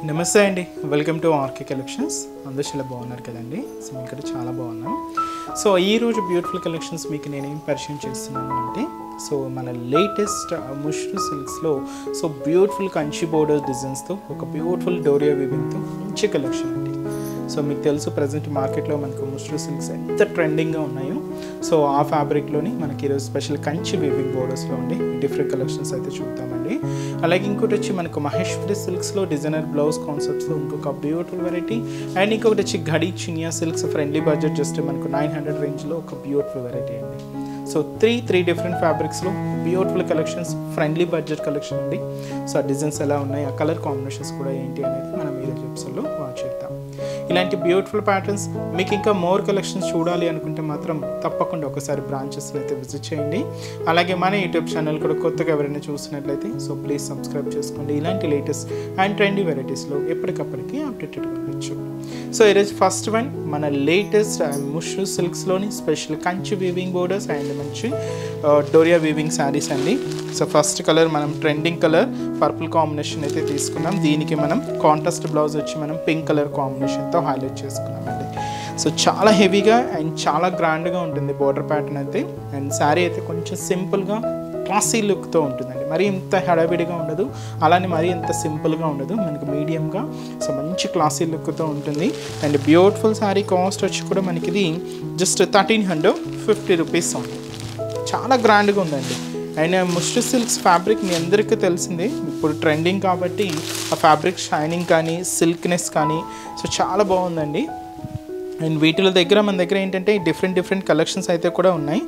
నమస్తే అండి, welcome to RK collections. అందరూ చాలా బాగున్నారు కదండి. సో మేము ఇక్కడ చాలా బాగున్నాం. సో ఈరోజు బ్యూటిఫుల్ కలెక్షన్స్ మీకు నేనేం పరిచయం చేస్తున్నాను అంటే, సో మన లేటెస్ట్ ముష్రు సిల్క్స్లో సో బ్యూటిఫుల్ కంచి బోర్డర్ డిజైన్స్తో ఒక బ్యూటిఫుల్ డోరియా వీవింగ్తో మంచి కలెక్షన్ అండి. సో మీకు తెలుసు ప్రజెంట్ మార్కెట్లో మనకు ముష్రు సిల్క్స్ ఎంత ట్రెండింగ్గా ఉన్నాయో, సో ఆ ఫ్యాబ్రిక్లోని మనకి ఈరోజు స్పెషల్ కంచి వీవింగ్ బోర్డర్స్లో ఉండి డిఫరెంట్ కలెక్షన్స్ అయితే చూద్దామండి. అలాగే ఇంకోటి వచ్చి మనకు మహేశ్వరి సిల్క్స్లో డిజైనర్ బ్లౌజ్ కాన్సెప్ట్స్లో ఇంకొక బ్యూటిఫుల్ వెరైటీ, అండ్ ఇంకొకటి వచ్చి ఘడి చినియా సిల్క్స్ ఫ్రెండ్లీ బడ్జెట్ జస్ట్ మనకు 900 రేంజ్లో ఒక బ్యూటిఫుల్ వెరైటీ అండి. సో త్రీ డిఫరెంట్ ఫ్యాబ్రిక్స్లో beautiful collections, friendly budget collection అండి. సో ఆ డిజైన్స్ ఎలా ఉన్నాయి, ఆ కలర్ కాంబినేషన్స్ కూడా ఏంటి అనేది మనం ఈరోజు ఎపిసోడ్లో వాచ్ చేద్దాం. ఇలాంటి బ్యూటిఫుల్ ప్యాటర్న్స్ మీకు ఇంకా మోర్ కలెక్షన్స్ చూడాలి అనుకుంటే మాత్రం తప్పకుండా ఒకసారి బ్రాంచెస్లో అయితే విజిట్ చేయండి. అలాగే మన యూట్యూబ్ ఛానల్ కూడా కొత్తగా ఎవరైనా చూసినట్లయితే సో ప్లీజ్ సబ్స్క్రైబ్ చేసుకోండి. ఇలాంటి లేటెస్ట్ అండ్ ట్రెండీ వెరైటీస్లో ఎప్పటికప్పటికి అప్డేటెడ్గా ఉండొచ్చు. సో ఈరోజు ఫస్ట్ వన్ మన లేటెస్ట్ ముష్రు సిల్క్స్లోని special Kanchi weaving borders and మంచి డోరియా వీవింగ్ శారీస్ అండి. సో ఫస్ట్ కలర్ మనం ట్రెండింగ్ కలర్ పర్పుల్ కాంబినేషన్ అయితే తీసుకున్నాం. దీనికి మనం కాంట్రాస్ట్ బ్లౌజ్ వచ్చి మనం పింక్ కలర్ కాంబినేషన్తో హైలైట్ చేసుకున్నామండి. సో చాలా హెవీగా అండ్ చాలా గ్రాండ్గా ఉంటుంది బోర్డర్ ప్యాటర్న్ అయితే. అండ్ శారీ అయితే కొంచెం సింపుల్గా క్లాసీ లుక్తో ఉంటుందండి. మరీ ఇంత హడావిడిగా ఉండదు, అలానే మరీ ఇంత సింపుల్గా ఉండదు, మనకి మీడియంగా సో మంచి క్లాసీ లుక్తో ఉంటుంది. అండ్ బ్యూటిఫుల్ శారీ కాస్ట్ వచ్చి కూడా మనకి ఇది జస్ట్ 1350 రూపీస్ ఉంది. చాలా గ్రాండ్గా ఉందండి. అండ్ ముష్రు సిల్క్స్ ఫ్యాబ్రిక్ మీ అందరికీ తెలిసిందే, ఇప్పుడు ట్రెండింగ్ కాబట్టి ఆ ఫ్యాబ్రిక్ షైనింగ్ కానీ సిల్క్నెస్ కానీ సో చాలా బాగుందండి. అండ్ వీటిల దగ్గర మన దగ్గర ఏంటంటే డిఫరెంట్ కలెక్షన్స్ అయితే కూడా ఉన్నాయి.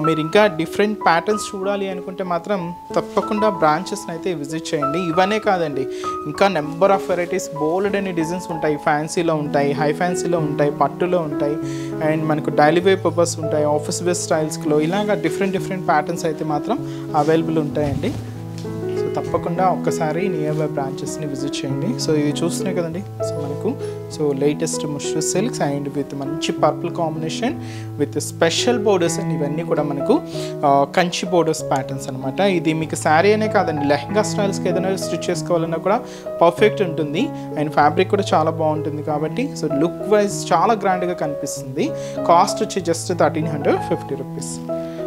మీరు ఇంకా డిఫరెంట్ ప్యాటర్న్స్ చూడాలి అనుకుంటే మాత్రం తప్పకుండా బ్రాంచెస్ని అయితే విజిట్ చేయండి. ఇవనే కాదండి, ఇంకా నెంబర్ ఆఫ్ వెరైటీస్ బోల్డ్ అనే డిజైన్స్ ఉంటాయి. ఫ్యాన్సీలో ఉంటాయి, హై ఫ్యాన్సీలో ఉంటాయి, పట్టులో ఉంటాయి, అండ్ మనకు డైలీ వేర్ పర్పస్ ఉంటాయి, ఆఫీస్ వేర్ స్టైల్స్లో ఇలాగా డిఫరెంట్ ప్యాటర్న్స్ అయితే మాత్రం అవైలబుల్ ఉంటాయండి. సో తప్పకుండా ఒక్కసారి నియర్ బై బ్రాంచెస్ని విజిట్ చేయండి. సో ఇది చూస్తున్నాయి కదండి, సో మనకు so latest mashru silks and with మంచి purple combination with special borders and ఇవన్నీ కూడా మనకు కంచి బోర్డర్స్ ప్యాటర్న్స్ అనమాట. ఇది మీకు శారీ అనే కాదండి, లెహంగా స్టైల్స్కి ఏదైనా స్టిచ్ చేసుకోవాలన్నా కూడా పర్ఫెక్ట్ ఉంటుంది. అండ్ ఫ్యాబ్రిక్ కూడా చాలా బాగుంటుంది కాబట్టి సో లుక్ వైజ్ చాలా గ్రాండ్గా కనిపిస్తుంది. కాస్ట్ వచ్చి జస్ట్ 1350 రూపీస్.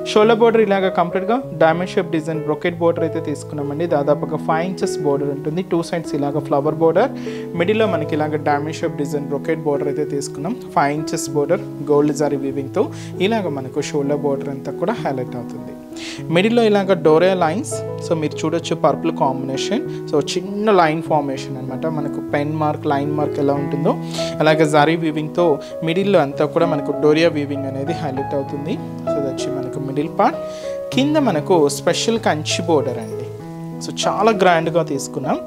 షోల్డర్ బోర్డర్ ఇలాగా కంప్లీట్గా diamond shape design brocade border అయితే తీసుకున్నామండి. దాదాపుగా 5 ఇంచెస్ బోర్డర్ ఉంటుంది. 2 సైడ్స్ ఇలాగ ఫ్లవర్ బోర్డర్, మిడిల్లో మనకి ఇలాగ diamond shape design brocade border అయితే తీసుకున్నాం. 5 ఇంచెస్ బోర్డర్ గోల్డ్ జరీ వీవింగ్తో ఇలాగ మనకు షోల్డర్ బోర్డర్ అంతా కూడా హైలైట్ అవుతుంది. మిడిల్లో ఇలాగ డోరియా లైన్స్, సో మీరు చూడొచ్చు పర్పుల్ కాంబినేషన్, సో చిన్న లైన్ ఫార్మేషన్ అనమాట. మనకు పెన్ మార్క్ లైన్ మార్క్ ఎలా ఉంటుందో అలాగే జరీ వీవింగ్తో మిడిల్లో అంతా కూడా మనకు డోరియా వీవింగ్ అనేది హైలైట్ అవుతుంది. సో దచ్చి మనకు మిడిల్ పార్ట్ కింద మనకు స్పెషల్ కంచి బోర్డర్ అండి. సో చాలా గ్రాండ్గా తీసుకున్నాం.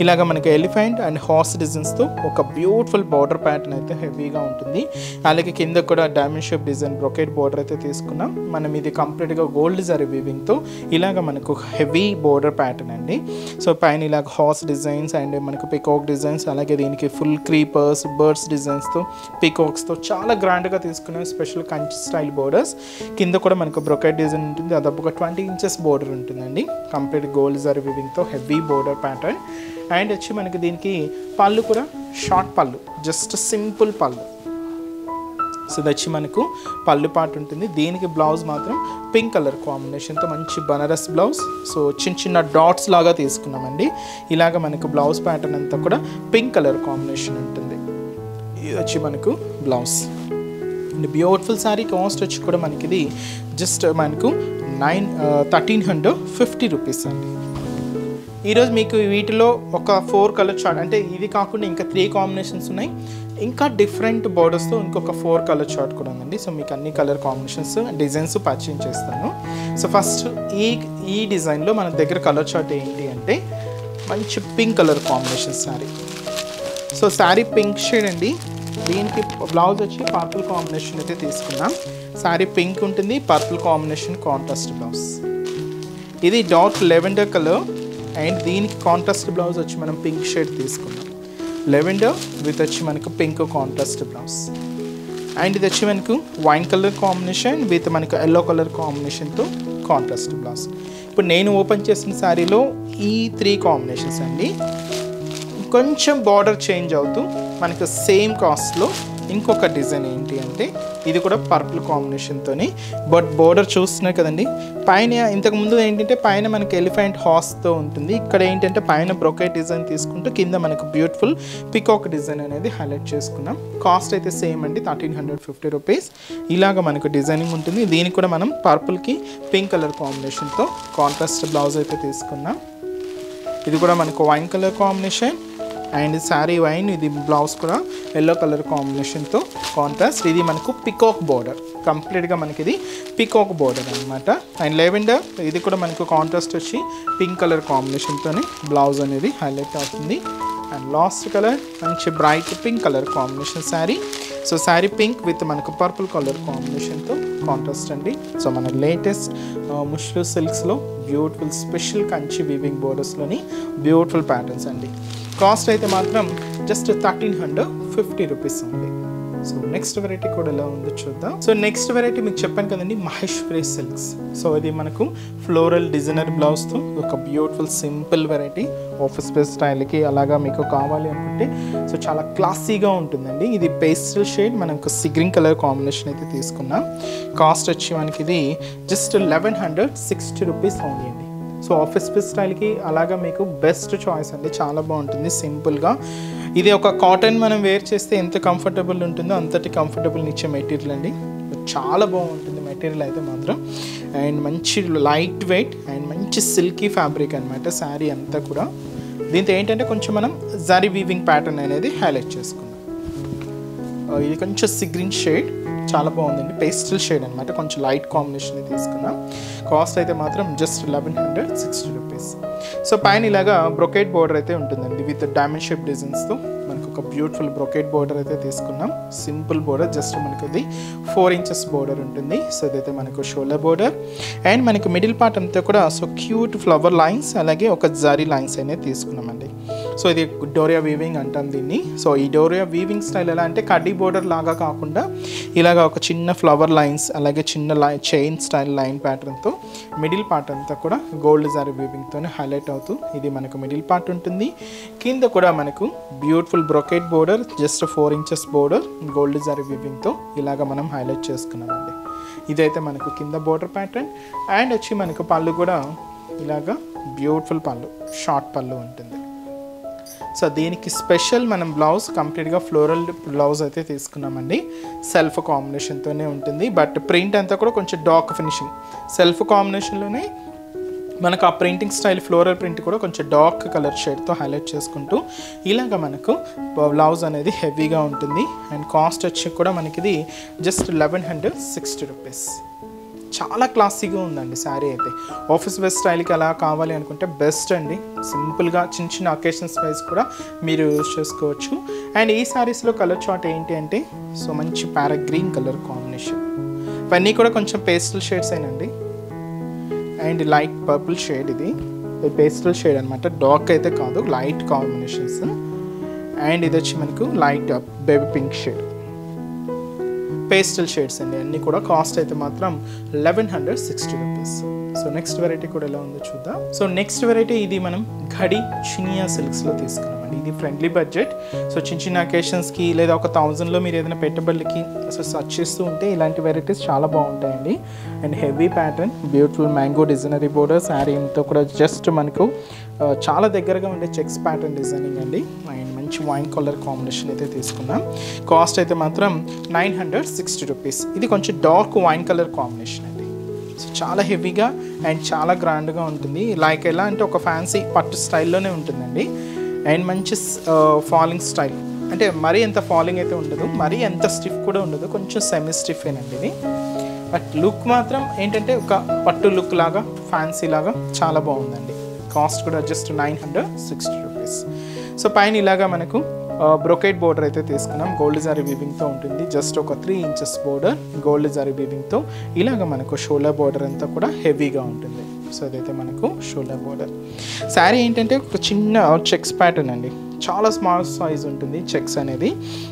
ఇలాగ మనకి ఎలిఫెంట్ అండ్ హార్స్ డిజైన్స్తో ఒక బ్యూటిఫుల్ బార్డర్ ప్యాటర్న్ అయితే హెవీగా ఉంటుంది. అలాగే కింద కూడా diamond shape design brocade border అయితే తీసుకున్నాం. మనం ఇది కంప్లీట్గా గోల్డ్ జరీ వీవింగ్తో ఇలాగ మనకు హెవీ బార్డర్ ప్యాటర్న్ అండి. సో పైన ఇలాగ హార్స్ డిజైన్స్ అండ్ మనకు పికాక్ డిజైన్స్, అలాగే దీనికి ఫుల్ క్రీపర్స్ బర్డ్స్ డిజైన్స్తో పికాక్స్తో చాలా గ్రాండ్గా తీసుకున్నాం. స్పెషల్ కంచి స్టైల్ బోర్డర్స్ కింద కూడా మనకు బ్రొకెట్ డిజైన్ ఉంటుంది. దాదాపుగా 20 ఇంచెస్ బోర్డర్ ఉంటుందండి. కంప్లీట్ గోల్డ్ జరీ వీవింగ్తో హెవీ బోర్డర్ ప్యాటర్న్. అండ్ వచ్చి మనకి దీనికి పళ్ళు కూడా షార్ట్ పళ్ళు, జస్ట్ సింపుల్ పళ్ళు. సో దచ్చి మనకు పళ్ళు పార్ట్ ఉంటుంది. దీనికి బ్లౌజ్ మాత్రం పింక్ కలర్ కాంబినేషన్తో మంచి బనారస్ బ్లౌజ్. సో చిన్న డాట్స్ లాగా తీసుకున్నామండి. ఇలాగ మనకు బ్లౌజ్ ప్యాటర్న్ అంతా కూడా పింక్ కలర్ కాంబినేషన్ ఉంటుంది. ఇది వచ్చి మనకు blouse. And beautiful sari cost వచ్చి కూడా మనకి ఇది జస్ట్ మనకు 1350 రూపీస్ అండి. ఈరోజు మీకు వీటిలో ఒక 4 కలర్ చార్ట్, అంటే ఇది కాకుండా ఇంకా 3 కాంబినేషన్స్ ఉన్నాయి. ఇంకా డిఫరెంట్ బోర్డర్స్తో ఇంకొక 4 కలర్ చార్ట్ కూడా ఉందండి. సో మీకు అన్ని కలర్ కాంబినేషన్స్ డిజైన్స్ పరిచయం చేస్తాను. సో ఫస్ట్ ఈ డిజైన్లో మన దగ్గర కలర్ చార్ట్ ఏంటి అంటే మంచి pink colour combination sari. So sari pink shade అండి. దీనికి బ్లౌజ్ వచ్చి పర్పుల్ కాంబినేషన్ అయితే తీసుకున్నాం. శారీ పింక్ ఉంటుంది, పర్పుల్ కాంబినేషన్ కాంట్రాస్ట్ బ్లౌజ్. ఇది డార్క్ లెవెండర్ కలర్ అండ్ దీనికి కాంట్రాస్ట్ బ్లౌజ్ వచ్చి మనం పింక్ షేడ్ తీసుకున్నాం. లెవెండర్ విత్ వచ్చి మనకు పింక్ కాంట్రాస్ట్ బ్లౌజ్. అండ్ ఇది వచ్చి మనకు వైన్ కలర్ కాంబినేషన్ విత్ మనకు ఎల్లో కలర్ కాంబినేషన్తో కాంట్రాస్ట్ బ్లౌజ్. ఇప్పుడు నేను ఓపెన్ చేసిన శారీలో ఈ 3 కాంబినేషన్స్ అండి. కొంచెం బార్డర్ చేంజ్ అవుతూ మనకు సేమ్ కాస్ట్లో ఇంకొక డిజైన్ ఏంటి అంటే ఇది కూడా పర్పుల్ కాంబినేషన్తోని, బట్ బోర్డర్ చూస్తున్నారు కదండి. పైన ఇంతకుముందు ఏంటంటే పైన మనకి ఎలిఫెంట్ హార్స్తో ఉంటుంది, ఇక్కడ ఏంటంటే పైన బ్రొకెట్ డిజైన్ తీసుకుంటూ కింద మనకు బ్యూటిఫుల్ పికాక్ డిజైన్ అనేది హైలైట్ చేసుకున్నాం. కాస్ట్ అయితే సేమ్ అండి, 1350 రూపీస్. ఇలాగ మనకు డిజైనింగ్ ఉంటుంది. దీనికి కూడా మనం పర్పుల్కి పింక్ కలర్ కాంబినేషన్తో కాంట్రాస్ట్ బ్లౌజ్ అయితే తీసుకున్నాం. ఇది కూడా మనకు wine colour combination and sari wine, ఇది బ్లౌజ్ కూడా ఎల్లో కలర్ కాంబినేషన్తో కాంట్రాస్ట్. ఇది మనకు పికాక్ బోర్డర్, కంప్లీట్గా మనకి ఇది పికాక్ బోర్డర్ అనమాట. అండ్ లెవెండర్, ఇది కూడా మనకు కాంట్రాస్ట్ వచ్చి పింక్ కలర్ కాంబినేషన్తోనే బ్లౌజ్ అనేది హైలైట్ అవుతుంది. అండ్ లాస్ట్ కలర్ మంచి bright pink colour combination sari. So sari pink with మనకు పర్పుల్ కలర్ కాంబినేషన్తో కాంట్రాస్ట్ అండి. సో మన లేటెస్ట్ ముష్రూ సిల్క్స్లో బ్యూటిఫుల్ స్పెషల్ కంచి వీవింగ్ బోర్డర్స్లోని బ్యూటిఫుల్ ప్యాటర్న్స్ అండి. కాస్ట్ అయితే మాత్రం జస్ట్ 1350 రూపీస్ ఉంది. సో నెక్స్ట్ వెరైటీ కూడా ఎలా ఉందో చూద్దాం. సో నెక్స్ట్ వెరైటీ మీకు చెప్పాను కదండి, మహేశ్వరి సిల్క్స్. సో ఇది మనకు ఫ్లోరల్ డిజైనర్ బ్లౌజ్తో ఒక beautiful simple variety, office base స్టైల్కి అలాగా మీకు కావాలి అనుకుంటే సో చాలా క్లాసీగా ఉంటుందండి. ఇది పేస్టల్ షేడ్, మనకు సిగ్రీన్ కలర్ కాంబినేషన్ అయితే తీసుకున్నాం. కాస్ట్ వచ్చి మనకి ఇది జస్ట్ 1160 రూపీస్ ఓన్లీ అండి. సో ఆఫీస్ బేస్ స్టైల్కి అలాగా మీకు బెస్ట్ చాయిస్ అండి, చాలా బాగుంటుంది సింపుల్గా. ఇది ఒక కాటన్ మనం వేర్ చేస్తే ఎంత కంఫర్టబుల్ ఉంటుందో అంతటి కంఫర్టబుల్ ఇచ్చే మెటీరియల్ అండి, చాలా బాగుంటుంది మెటీరియల్ అయితే మాత్రం. అండ్ మంచి లైట్ వెయిట్ అండ్ మంచి సిల్కీ ఫ్యాబ్రిక్ అనమాట శారీ అంతా కూడా. దీంతో ఏంటంటే కొంచెం మనం జరీ వీవింగ్ ప్యాటర్న్ అనేది హైలైట్ చేసుకున్నాం. ఇది కొంచెం సిగ్రీన్ షేడ్, చాలా బాగుందండి, పేస్టల్ షేడ్ అనమాట, కొంచెం లైట్ కాంబినేషన్ తీసుకున్నాం. కాస్ట్ అయితే మాత్రం జస్ట్ 1160 రూపీస్. సో పైన ఇలాగా బ్రొకెట్ బోర్డర్ అయితే ఉంటుందండి విత్ డైమండ్ షేప్ డిజైన్స్తో మనకు ఒక బ్యూటిఫుల్ బ్రొకెట్ బోర్డర్ అయితే తీసుకున్నాం. సింపుల్ బోర్డర్, జస్ట్ మనకి ఇది 4 ఇంచెస్ బోర్డర్ ఉంటుంది. సో ఇదైతే మనకు షోల్డర్ బోర్డర్ అండ్ మనకి మిడిల్ పార్ట్ అంతా కూడా సో క్యూట్ ఫ్లవర్ లైన్స్ అలాగే ఒక జరీ లైన్స్ అనేది తీసుకున్నామండి. సో ఇది డోరియా వీవింగ్ అంటాం దీన్ని. సో ఈ డోరియా వీవింగ్ స్టైల్ ఎలా అంటే కడ్డీ బోర్డర్ లాగా కాకుండా ఇలాగా ఒక చిన్న ఫ్లవర్ లైన్స్ అలాగే చిన్న చైన్ స్టైల్ లైన్ ప్యాటర్న్తో మిడిల్ పార్ట్ అంతా కూడా గోల్డ్ జరీ వీవింగ్తోనే హైలైట్ అవుతూ ఇది మనకు మిడిల్ పార్ట్ ఉంటుంది. కింద కూడా మనకు beautiful brocade border, just 4 inches border gold zari వీవింగ్తో ఇలాగ మనం హైలైట్ చేసుకున్నామండి. ఇదైతే మనకు కింద బోర్డర్ ప్యాటర్న్. అండ్ వచ్చి మనకు పళ్ళు కూడా ఇలాగా బ్యూటిఫుల్ పళ్ళు, షార్ట్ పళ్ళు ఉంటుంది. సో దీనికి స్పెషల్ మనం బ్లౌజ్ కంప్లీట్గా ఫ్లోరల్ బ్లౌజ్ అయితే తీసుకున్నామండి. సెల్ఫ్ కాంబినేషన్తోనే ఉంటుంది, బట్ ప్రింట్ అంతా కూడా కొంచెం డార్క్ ఫినిషింగ్. సెల్ఫ్ కాంబినేషన్లోనే మనకు ఆ ప్రింటింగ్ స్టైల్ ఫ్లోరల్ ప్రింట్ కూడా కొంచెం డార్క్ కలర్ షేడ్తో హైలైట్ చేసుకుంటూ ఇలాగ మనకు బ్లౌజ్ అనేది హెవీగా ఉంటుంది. అండ్ కాస్ట్ వచ్చి కూడా మనకి ఇది జస్ట్ 1160 రూపీస్. చాలా క్లాసీగా ఉందండి శారీ అయితే. ఆఫీస్ వేర్ స్టైల్కి అలా కావాలి అనుకుంటే బెస్ట్ అండి. సింపుల్గా చిన్న చిన్న అకేషన్స్ వైజ్ కూడా మీరు యూజ్ చేసుకోవచ్చు. అండ్ ఈ శారీస్లో కలర్ చార్ట్ ఏంటి అంటే సో మంచి ప్యారా గ్రీన్ కలర్ కాంబినేషన్, ఇవన్నీ కూడా కొంచెం పేస్టల్ షేడ్స్ అయినండి. అండ్ లైట్ పర్పుల్ షేడ్, ఇది పేస్టల్ షేడ్ అనమాట, డార్క్ అయితే కాదు, లైట్ కాంబినేషన్స్. అండ్ ఇది వచ్చి మనకు light baby pink shade, pastel shades అండి అన్నీ కూడా. కాస్ట్ అయితే మాత్రం 1160 రూపీస్. సో నెక్స్ట్ వెరైటీ కూడా ఎలా ఉందో చూద్దాం. సో నెక్స్ట్ వెరైటీ ఇది మనం ఘడి చినియా సిల్క్స్లో తీసుకున్నామండి. ఇది ఫ్రెండ్లీ బడ్జెట్. సో చిన్న చిన్న అకేషన్స్కి లేదా ఒక 1000లో మీరు ఏదైనా పెట్టుబడులకి సో సర్చ్ చేస్తూ ఉంటే ఇలాంటి వెరైటీస్ చాలా బాగుంటాయండి. And heavy pattern, beautiful mango designer border, శారీతో కూడా జస్ట్ మనకు చాలా దగ్గరగా ఉండే చెక్స్ ప్యాటర్న్ డిజైనింగ్ అండి. అండ్ మంచి వైన్ కలర్ కాంబినేషన్ అయితే తీసుకున్నాం. కాస్ట్ అయితే మాత్రం 960 రూపీస్. ఇది కొంచెం డార్క్ వైన్ కలర్ కాంబినేషన్ అండి. సో చాలా హెవీగా అండ్ చాలా గ్రాండ్గా ఉంటుంది. లైక్ ఎలా అంటే ఒక ఫ్యాన్సీ పట్టు స్టైల్లోనే ఉంటుందండి. అండ్ మంచి ఫాలింగ్ స్టైల్, అంటే మరీ ఎంత ఫాలింగ్ అయితే ఉండదు, మరీ ఎంత స్టిఫ్ కూడా ఉండదు, కొంచెం సెమీ స్టిఫ్ ఏనండి ఇది. బట్ లుక్ మాత్రం ఏంటంటే ఒక పట్టు లుక్ లాగా ఫ్యాన్సీ లాగా చాలా బాగుందండి. కాస్ట్ కూడా జస్ట్ 960 రూపీస్. సో పైన ఇలాగా మనకు బ్రొకెట్ బోర్డర్ అయితే తీసుకున్నాం, గోల్డ్ జరీ వీవింగ్తో ఉంటుంది. జస్ట్ ఒక 3 ఇంచెస్ బోర్డర్ గోల్డ్ జరీ వీవింగ్తో ఇలాగ మనకు షోల్డర్ బోర్డర్ అంతా కూడా హెవీగా ఉంటుంది. సో అదైతే మనకు షోల్డర్ బోర్డర్. శారీ ఏంటంటే ఒక చిన్న చెక్స్ ప్యాటర్న్ అండి, చాలా స్మాల్ సైజ్ ఉంటుంది చెక్స్ అనేది.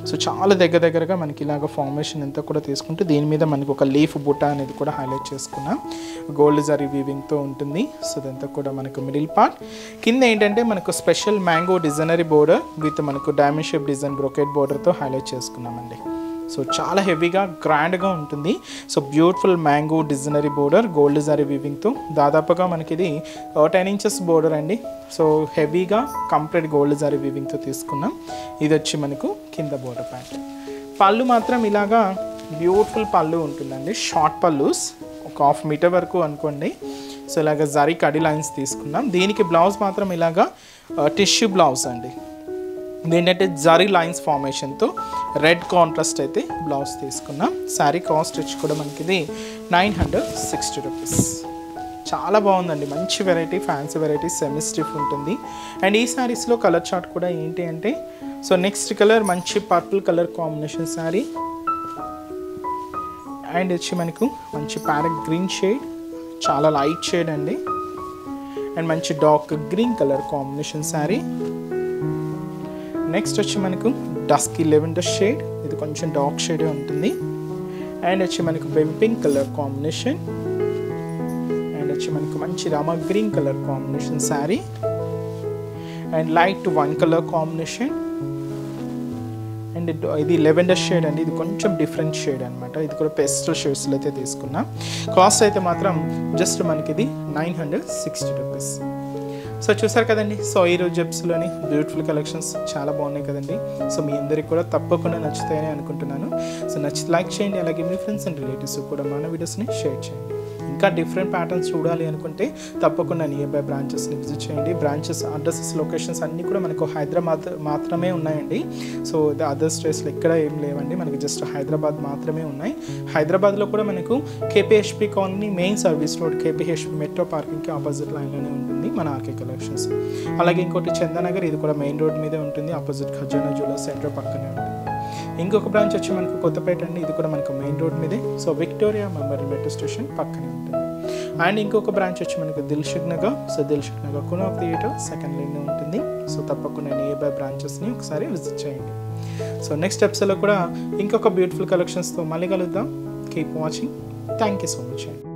సో చాలా దగ్గరగా మనకి ఇలాగ ఫార్మేషన్ అంతా కూడా తీసుకుంటే దీని మీద మనకి ఒక లీఫ్ బుట్ట అనేది కూడా హైలైట్ చేసుకున్నాం. గోల్డ్ జరీ వీవింగ్తో ఉంటుంది. సో ఇదంతా కూడా మనకు మిడిల్ పార్ట్. కింద ఏంటంటే మనకు special mango designer border with మనకు డైమండ్ షేప్ డిజైన్ బ్రొకెట్ బోర్డర్తో హైలైట్ చేసుకున్నామండి. సో చాలా హెవీగా గ్రాండ్గా ఉంటుంది. So beautiful mango designer border gold zari వీవింగ్తో దాదాపుగా మనకి ఇది 10 ఇంచెస్ బోర్డర్ అండి. సో హెవీగా కంప్లీట్ గోల్డ్ జరీ వీవింగ్తో తీసుకున్నాం. ఇది వచ్చి మనకు కింద బోర్డర్ ప్యాంట్. పళ్ళు మాత్రం ఇలాగా బ్యూటిఫుల్ పళ్ళు ఉంటుందండి. షార్ట్ పళ్ళుస్ ఒక 1/2 మీటర్ వరకు అనుకోండి. సో ఇలాగ జరీ కడి లైన్స్ తీసుకున్నాం. దీనికి బ్లౌజ్ మాత్రం ఇలాగా టిష్యూ బ్లౌజ్ అండి. ఏంటంటే జరీ లైన్స్ ఫార్మేషన్తో రెడ్ కాంట్రాస్ట్ అయితే బ్లౌజ్ తీసుకున్నాం. శారీ కాస్ట్ వచ్చి కూడా మనకి ఇది 960 రూపీస్. చాలా బాగుందండి. మంచి variety, fancy variety, semi stiff ఉంటుంది. అండ్ ఈ శారీస్లో కలర్ చార్ట్ కూడా ఏంటి అంటే సో నెక్స్ట్ కలర్ మంచి purple colour combination sari. And వచ్చి మనకు మంచి ప్యారెట్ గ్రీన్ షేడ్, చాలా లైట్ షేడ్ అండి. అండ్ మంచి dark green colour combination sari. Next వచ్చి మనకు డస్కీ లెవెండర్ షేడ్, ఇది కొంచెం డార్క్ షేడే ఉంటుంది. అండ్ వచ్చి మనకు పింక్ కలర్ కాంబినేషన్. అండ్ వచ్చి మనకు మంచి Rama green colour combination sari. And light one colour combination. And ఇది లెవెండర్ షేడ్ అండి. ఇది కొంచెం డిఫరెంట్ షేడ్ అనమాట. ఇది కూడా పేస్టల్ షేడ్స్లో అయితే తీసుకున్నాం. కాస్ట్ అయితే మాత్రం జస్ట్ మనకి ఇది 960 రూపీస్. సో చూసారు కదండి. సో ఈరోజు జెప్స్లోని బ్యూటిఫుల్ కలెక్షన్స్ చాలా బాగున్నాయి కదండి. సో మీ అందరికీ కూడా తప్పకుండా నచ్చుతాయని అనుకుంటున్నాను. సో నచ్చితే లైక్ చేయండి. అలాగే మీ ఫ్రెండ్స్ అండ్ రిలేటివ్స్ కూడా మన వీడియోస్ని షేర్ చేయండి. ఇంకా డిఫరెంట్ ప్యాటర్న్స్ చూడాలి అనుకుంటే తప్పకుండా నియర్ బై బ్రాంచెస్ని విజిట్ చేయండి. బ్రాంచెస్ అడ్రసెస్ లొకేషన్స్ అన్నీ కూడా మనకు హైదరాబాద్ మాత్రమే ఉన్నాయండి. సో అదర్ స్టేట్స్లో ఎక్కడ ఏం లేవండి, మనకి జస్ట్ హైదరాబాద్ మాత్రమే ఉన్నాయి. హైదరాబాద్లో కూడా మనకు KPHB colony main service road KPHB metro పార్కింగ్కి ఆపోజిట్ లైన్లోనే ఉంటుంది మన ఆర్కే కలెక్షన్స్. అలాగే ఇంకోటి చందానగర్, ఇది కూడా మెయిన్ రోడ్ మీదే ఉంటుంది, ఆపోజిట్ ఖజానా జ్యువెలర్స్ సెంటర్ పక్కనే ఉంటుంది. ఇంకొక బ్రాంచ్ వచ్చి మనకు కొత్తపేట అండి. ఇది కూడా మనకు మెయిన్ రోడ్ మీదే. So Victoria Memorial metro station పక్కనే ఉంటుంది. అండ్ ఇంకొక బ్రాంచ్ వచ్చి మనకు Dilsukh Nagar. So Dilsukh Nagar Konark theatre second లైన్లో ఉంటుంది. సో తప్పకుండా నియర్ బై బ్రాంచెస్ని ఒకసారి విజిట్ చేయండి. సో నెక్స్ట్ ఎపిసోడ్లో కూడా ఇంకొక బ్యూటిఫుల్ కలెక్షన్స్తో మళ్ళీ కలుద్దాం. Keep watching. Thank you so much అండి.